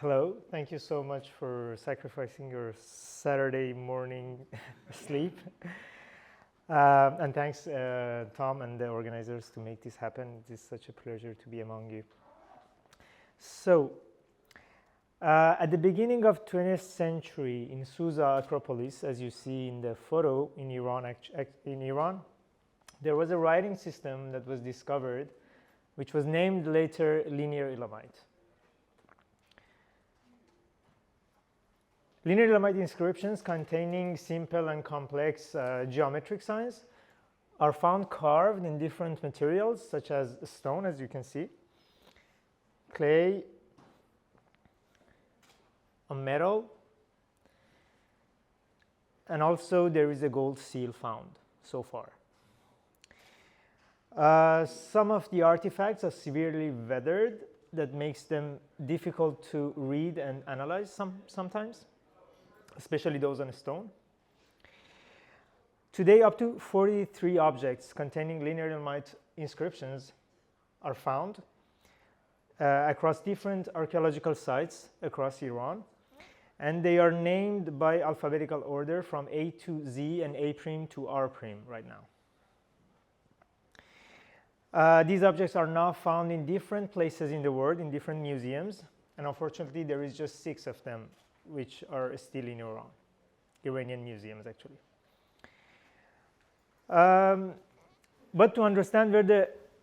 Hello, thank you so much for sacrificing your Saturday morning sleep. And thanks, Tom and the organizers, to make this happen. It is such a pleasure to be among you. So, at the beginning of 20th century in Susa Acropolis, as you see in the photo in Iran, there was a writing system that was discovered, which was named later Linear Elamite. Linear Elamite inscriptions containing simple and complex geometric signs are found carved in different materials, such as stone, as you can see, clay, a metal, and also there is a gold seal found so far. Some of the artifacts are severely weathered that makes them difficult to read and analyze sometimes, especially those on stone. Today, up to 43 objects containing linear Elamite inscriptions are found across different archaeological sites across Iran, and they are named by alphabetical order from A to Z and A' to R' right now. These objects are now found in different places in the world, in different museums, and unfortunately there is just 6 of them which are still in Iran, Iranian museums actually. But to understand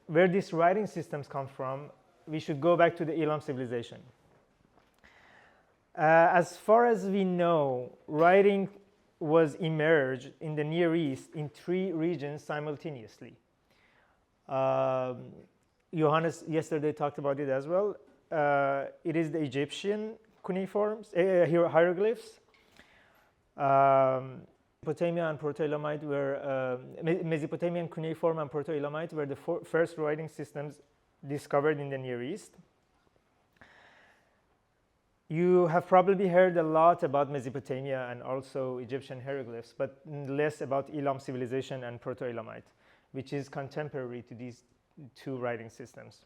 where these writing systems come from, we should go back to the Elam civilization. As far as we know, writing was emerged in the Near East in 3 regions simultaneously. Johannes yesterday talked about it as well. It is the Egyptian cuneiforms, hieroglyphs. Mesopotamian and Proto-Elamite were Mesopotamian cuneiform and Proto-Elamite were the first writing systems discovered in the Near East. You have probably heard a lot about Mesopotamia and also Egyptian hieroglyphs, but less about Elam civilization and Proto-Elamite, which is contemporary to these 2 writing systems.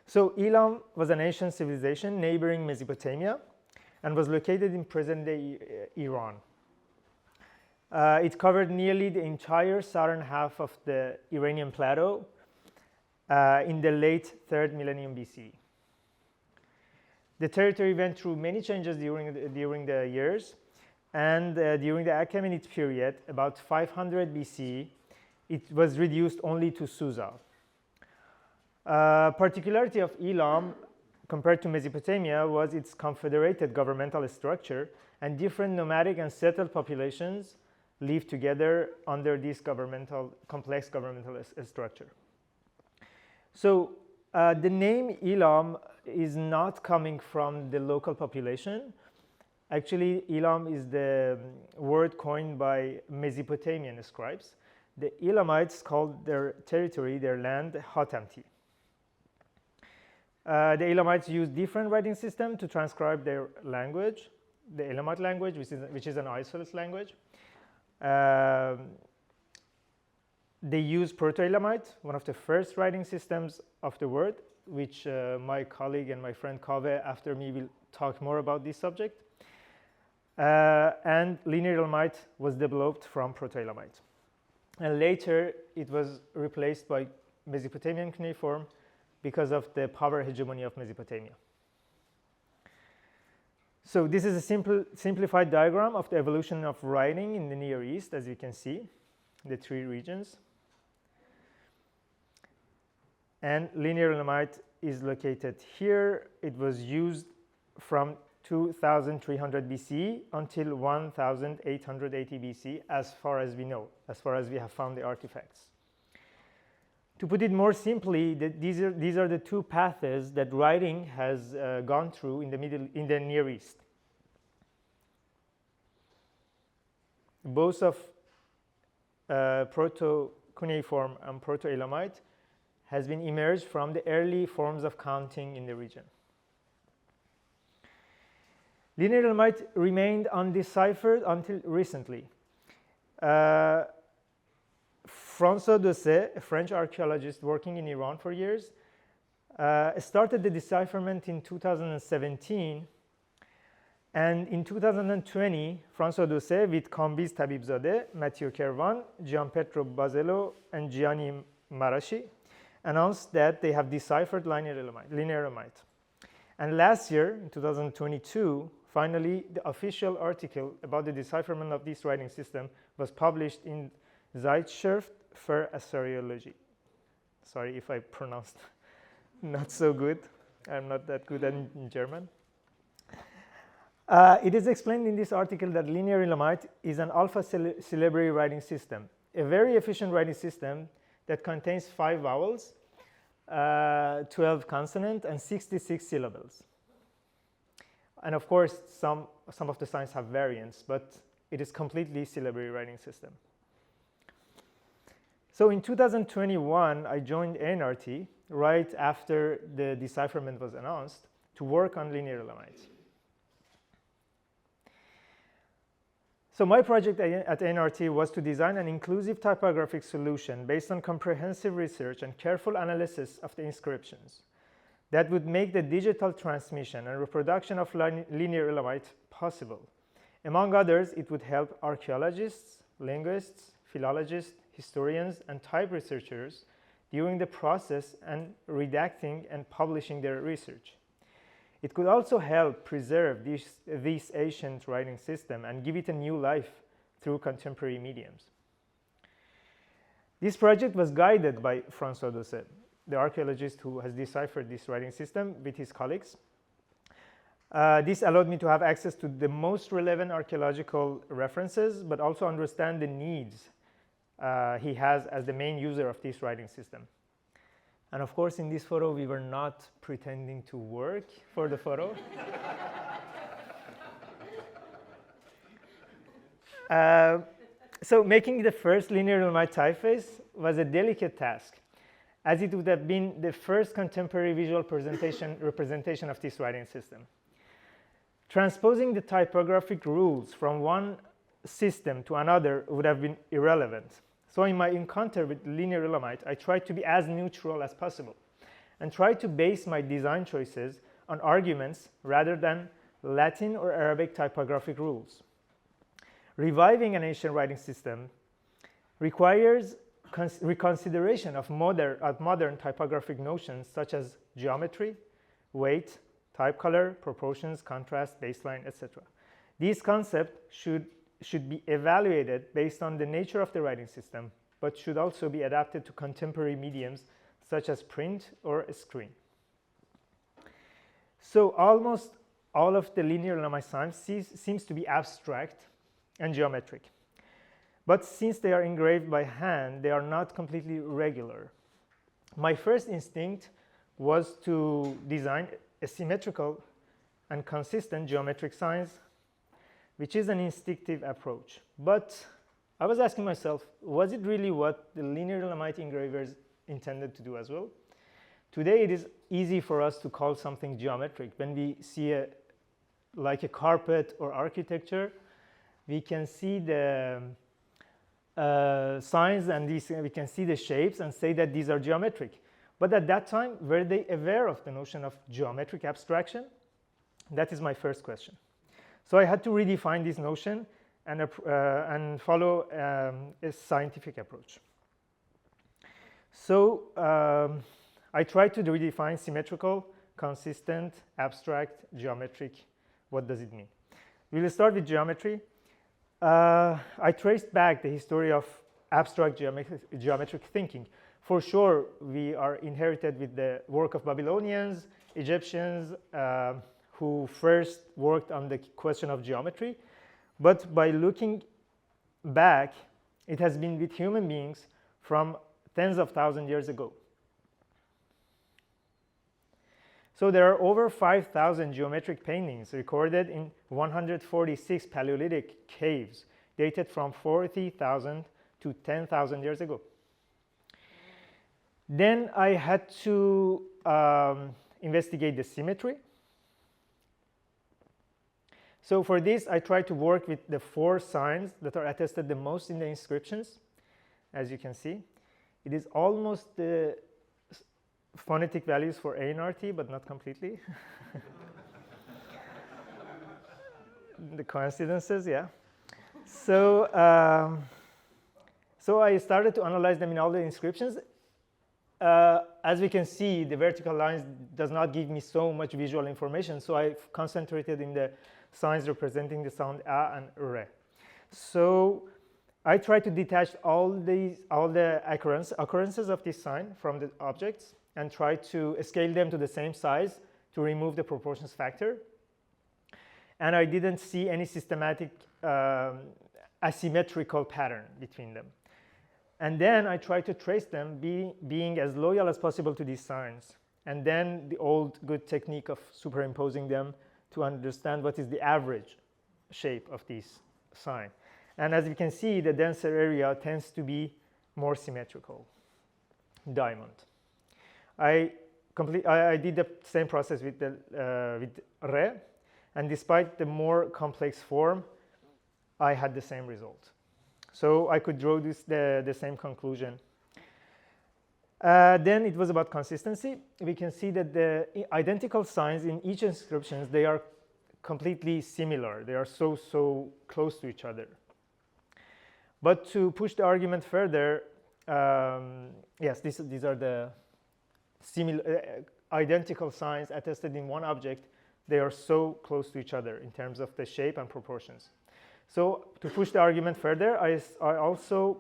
So Elam was an ancient civilization neighboring Mesopotamia and was located in present-day Iran. It covered nearly the entire southern half of the Iranian plateau in the late 3rd millennium BC. The territory went through many changes during the years, and during the Achaemenid period, about 500 BC, it was reduced only to Susa. Particularity of Elam compared to Mesopotamia was its confederated governmental structure, and different nomadic and settled populations lived together under this complex governmental structure. So the name Elam is not coming from the local population. Actually, Elam is the word coined by Mesopotamian scribes. The Elamites called their territory, their land, Hatamti. The Elamites used different writing systems to transcribe their language, the Elamite language, which is an isolate language. They used Proto-Elamite, one of the first writing systems of the world, which my colleague and my friend Kaveh after me will talk more about this subject. And Linear Elamite was developed from Proto-Elamite. And later it was replaced by Mesopotamian cuneiform because of the power hegemony of Mesopotamia. So this is a simplified diagram of the evolution of writing in the Near East, as you can see, the 3 regions. And Linear Elamite is located here. It was used from 2300 BC until 1880 BC, as far as we know, as far as we have found the artifacts. To put it more simply, these are the 2 paths that writing has gone through in the Near East. Both of Proto-Cuneiform and Proto-Elamite has been emerged from the early forms of counting in the region. Linear Elamite remained undeciphered until recently. François Dosset, a French archaeologist working in Iran for years, Started the decipherment in 2017, and in 2020, François Doucet with Kambiz Tabibzadeh, Mathieu Kervan, Gianpietro Basello, and Gianni Marashi announced that they have deciphered linear Elamite. And last year, in 2022, finally, the official article about the decipherment of this writing system was published in Zeitschrift für Assyriologie. Sorry if I pronounced not so good. I'm not that good in German. It is explained in this article that linear Elamite is an alpha syllabary writing system, a very efficient writing system that contains 5 vowels, 12 consonants, and 66 syllables. And of course, some of the signs have variants, but it is completely syllabary writing system. So in 2021, I joined NRT right after the decipherment was announced to work on linear Elamite. So my project at NRT was to design an inclusive typographic solution based on comprehensive research and careful analysis of the inscriptions that would make the digital transmission and reproduction of linear Elamite possible. Among others, it would help archaeologists, linguists, philologists, historians, and type researchers during the process and redacting and publishing their research. It could also help preserve this ancient writing system and give it a new life through contemporary mediums. This project was guided by François Doucet, the archaeologist who has deciphered this writing system with his colleagues. This allowed me to have access to the most relevant archaeological references, but also understand the needs he has as the main user of this writing system. And of course, in this photo, we were not pretending to work for the photo. So making the first linear Elamite typeface was a delicate task, as it would have been the first contemporary visual representation of this writing system. Transposing the typographic rules from one system to another would have been irrelevant. So in my encounter with linear Elamite, I tried to be as neutral as possible and tried to base my design choices on arguments rather than Latin or Arabic typographic rules. Reviving an ancient writing system requires reconsideration of modern typographic notions such as geometry, weight, type color, proportions, contrast, baseline, etc. These concepts should be evaluated based on the nature of the writing system, but should also be adapted to contemporary mediums such as print or a screen. So almost all of the linear Elamite signs seems to be abstract and geometric. But since they are engraved by hand, they are not completely regular. My first instinct was to design a symmetrical and consistent geometric signs, which is an instinctive approach. But I was asking myself, was it really what the linear Elamite engravers intended to do as well? Today, it is easy for us to call something geometric. When we see like a carpet or architecture, we can see the signs and we can see the shapes and say that these are geometric. But at that time, were they aware of the notion of geometric abstraction? That is my first question. So I had to redefine this notion and follow a scientific approach. So I tried to redefine symmetrical, consistent, abstract, geometric. What does it mean? We will start with geometry. I traced back the history of abstract geometric thinking. For sure, we are inherited with the work of Babylonians, Egyptians, who first worked on the question of geometry. But by looking back, it has been with human beings from tens of thousands years ago. So there are over 5,000 geometric paintings recorded in 146 Paleolithic caves dated from 40,000 to 10,000 years ago. Then I had to investigate the symmetry. So for this, I tried to work with the 4 signs that are attested the most in the inscriptions. As you can see, it is almost the phonetic values for A and RT, but not completely. The coincidences, yeah. So, so I started to analyze them in all the inscriptions. As we can see, the vertical lines does not give me so much visual information, so I concentrated in the signs representing the sound A and R. So I try to detach all the occurrences of this sign from the objects and try to scale them to the same size to remove the proportions factor. And I didn't see any systematic asymmetrical pattern between them. And then I try to trace them, being as loyal as possible to these signs. And then the old good technique of superimposing them to understand what is the average shape of this sign. And as you can see, the denser area tends to be more symmetrical, diamond. I did the same process with Re, and despite the more complex form, I had the same result. So I could draw the same conclusion. Then it was about consistency. We can see that the identical signs in each inscription, they are completely similar. They are so close to each other. But to push the argument further, yes, these are the identical signs attested in one object. They are so close to each other in terms of the shape and proportions. So to push the argument further, I also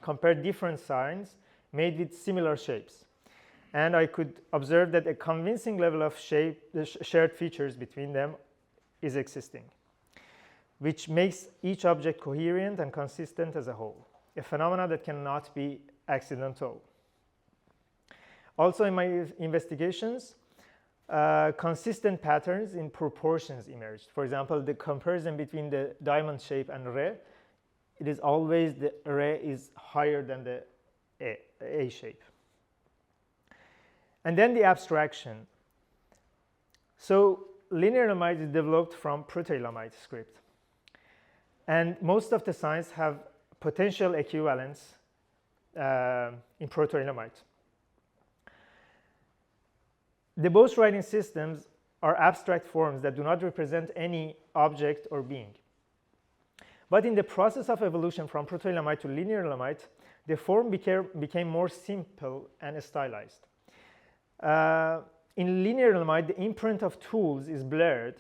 compared different signs made with similar shapes. And I could observe that a convincing level of shared features between them is existing, which makes each object coherent and consistent as a whole, a phenomenon that cannot be accidental. Also in my investigations, consistent patterns in proportions emerged. For example, the comparison between the diamond shape and Re, it is always the Re is higher than the A shape. And then the abstraction. So linear lamite is developed from proto-Elamite script. And most of the signs have potential equivalence in proto-Elamite. The both writing systems are abstract forms that do not represent any object or being. But in the process of evolution from proto-Elamite to linear Elamite, the form became more simple and stylized. In linear Elamite, the imprint of tools is blurred,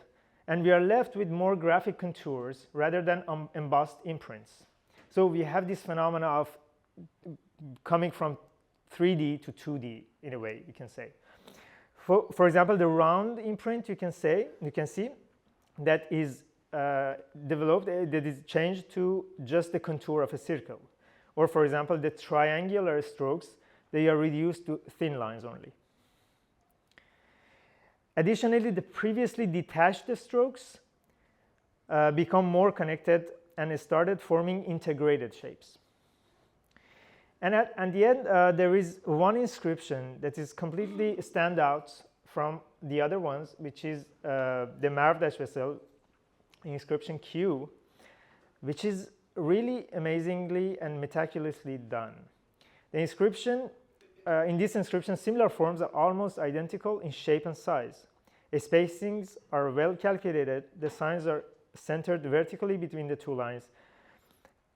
and we are left with more graphic contours rather than embossed imprints. So we have this phenomena of coming from 3D to 2D, in a way, we can say. For example, the round imprint, you can see that is developed, that is changed to just the contour of a circle. Or for example, the triangular strokes, they are reduced to thin lines only. Additionally, the previously detached strokes become more connected and started forming integrated shapes. And at the end, there is one inscription that is completely stand out from the other ones, which is the Marv-Vessel inscription Q, which is really amazingly and meticulously done. The inscription, in this inscription, similar forms are almost identical in shape and size. The spacings are well calculated. The signs are centered vertically between the two lines.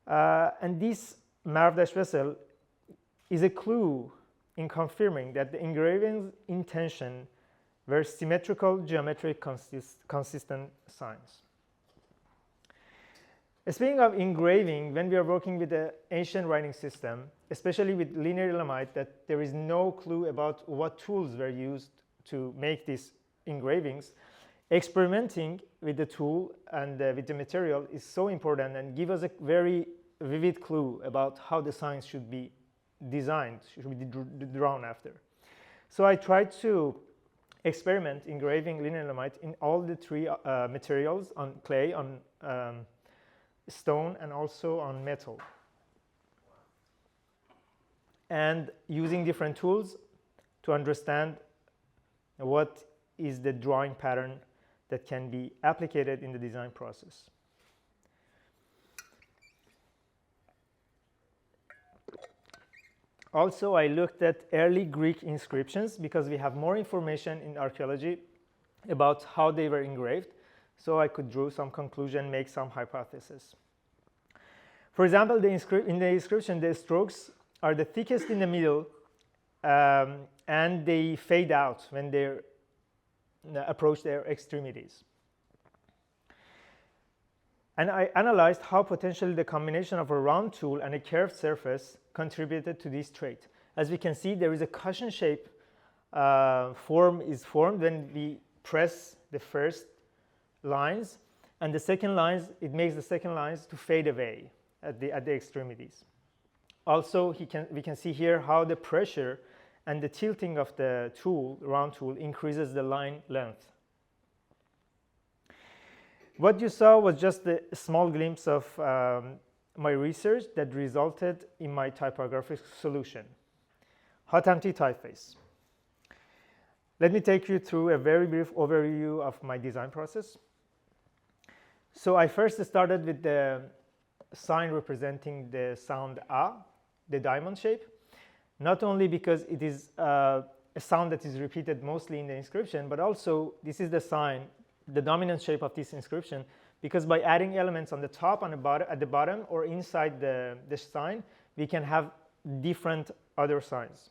And this Marv-Vessel is a clue in confirming that the engraving's intention were symmetrical, geometric, consistent signs. Speaking of engraving, when we are working with the ancient writing system, especially with linear Elamite, that there is no clue about what tools were used to make these engravings, experimenting with the tool and with the material is so important and give us a very vivid clue about how the signs should be designed, should be drawn after. So I tried to experiment engraving linear Elamite in all the three materials, on clay, on stone, and also on metal. And using different tools to understand what is the drawing pattern that can be applied in the design process. Also, I looked at early Greek inscriptions because we have more information in archaeology about how they were engraved, so I could draw some conclusion, make some hypothesis. For example, in the inscription, the strokes are the thickest in the middle, and they fade out when they approach their extremities. And I analyzed how potentially the combination of a round tool and a curved surface contributed to this trait. As we can see, there is a cushion shape form is formed when we press the first lines, and the second lines, it makes the second lines to fade away at the extremities. Also, we can see here how the pressure and the tilting of the tool, round tool, increases the line length. What you saw was just a small glimpse of my research that resulted in my typographic solution, hot empty typeface. Let me take you through a very brief overview of my design process. So I first started with the sign representing the sound A, the diamond shape, not only because it is a sound that is repeated mostly in the inscription, but also this is the sign, the dominant shape of this inscription, because by adding elements on the top and at the bottom or inside the sign, we can have different other signs.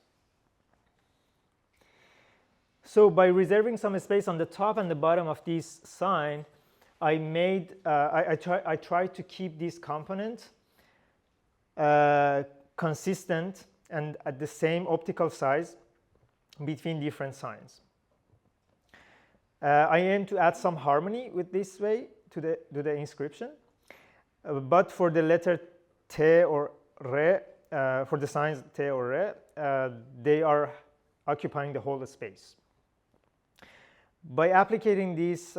So by reserving some space on the top and the bottom of this sign, I tried to keep this component consistent and at the same optical size between different signs. I aim to add some harmony with this way to the inscription, but for the letter T or Re, for the signs T or Re, they are occupying the whole space. By applying this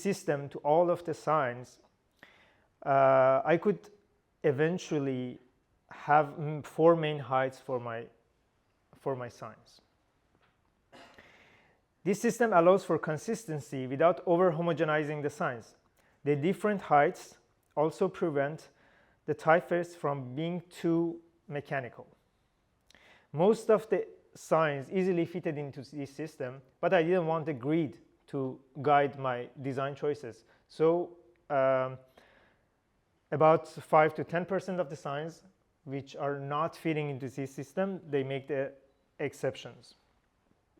system to all of the signs, I could eventually have 4 main heights for my signs. This system allows for consistency without over-homogenizing the signs. The different heights also prevent the typeface from being too mechanical. Most of the signs easily fitted into this system, but I didn't want a grid to guide my design choices. So about 5 to 10% of the signs which are not fitting into this system, they make the exceptions.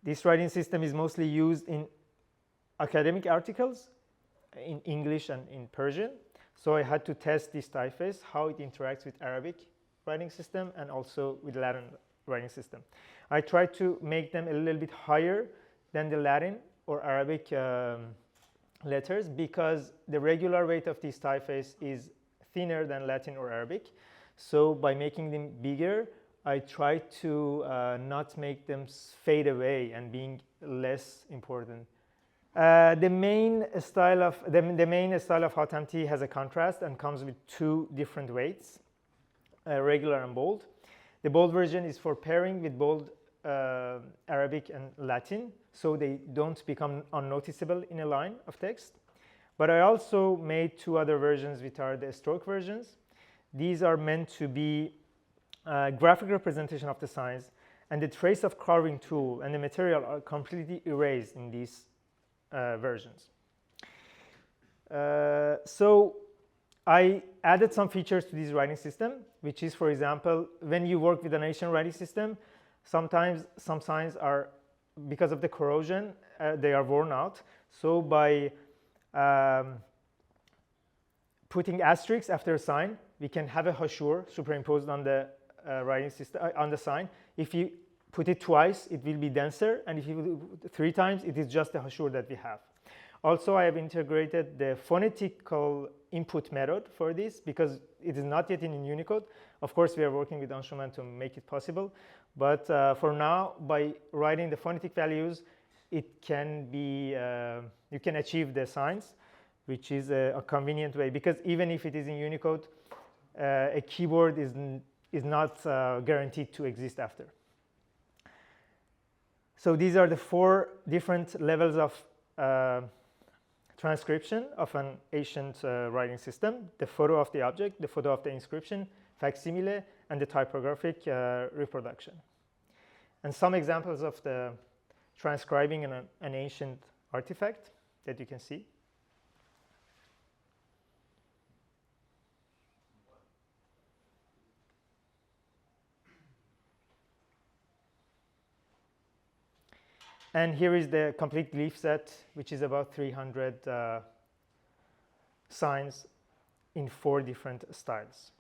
This writing system is mostly used in academic articles in English and in Persian. So I had to test this typeface, how it interacts with Arabic writing system and also with Latin writing system. I tried to make them a little bit higher than the Latin or Arabic letters because the regular weight of this typeface is thinner than Latin or Arabic. So by making them bigger, I try to not make them fade away and being less important. The main style of hot empty has a contrast and comes with 2 different weights, regular and bold. The bold version is for pairing with bold Arabic and Latin, so they don't become unnoticeable in a line of text. But I also made 2 other versions, which are the stroke versions. These are meant to be graphic representation of the signs, and the trace of carving tool and the material are completely erased in these versions. So I added some features to this writing system, which is, for example, when you work with an Asian writing system, sometimes some signs are, because of the corrosion, they are worn out. So by putting asterisks after a sign, we can have a hashur superimposed on the writing system on the sign. If you put it twice, it will be denser, and if you do it 3 times, it is just the hashur that we have. Also, I have integrated the phonetical input method for this because it is not yet in Unicode. Of course, we are working with Anshuman to make it possible, but for now, by writing the phonetic values, it can be you can achieve the signs, which is a convenient way, because even if it is in Unicode, a keyboard is not guaranteed to exist after. So these are the 4 different levels of transcription of an ancient writing system: the photo of the object, the photo of the inscription, facsimile, and the typographic reproduction. And some examples of the transcribing an ancient artifact that you can see. And here is the complete glyph set, which is about 300 signs in 4 different styles.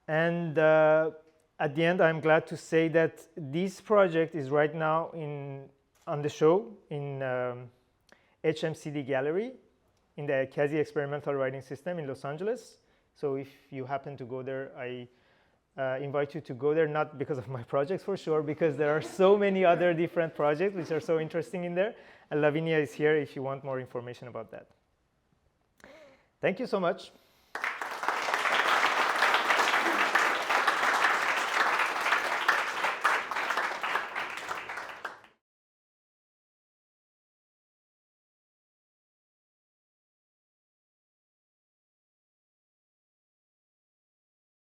And at the end, I'm glad to say that this project is right now on the show in HMCD Gallery in the Kazi Experimental Writing System in Los Angeles. So if you happen to go there, I invite you to go there, not because of my projects for sure, because there are so many other different projects which are so interesting in there. And Lavinia is here if you want more information about that. Thank you so much.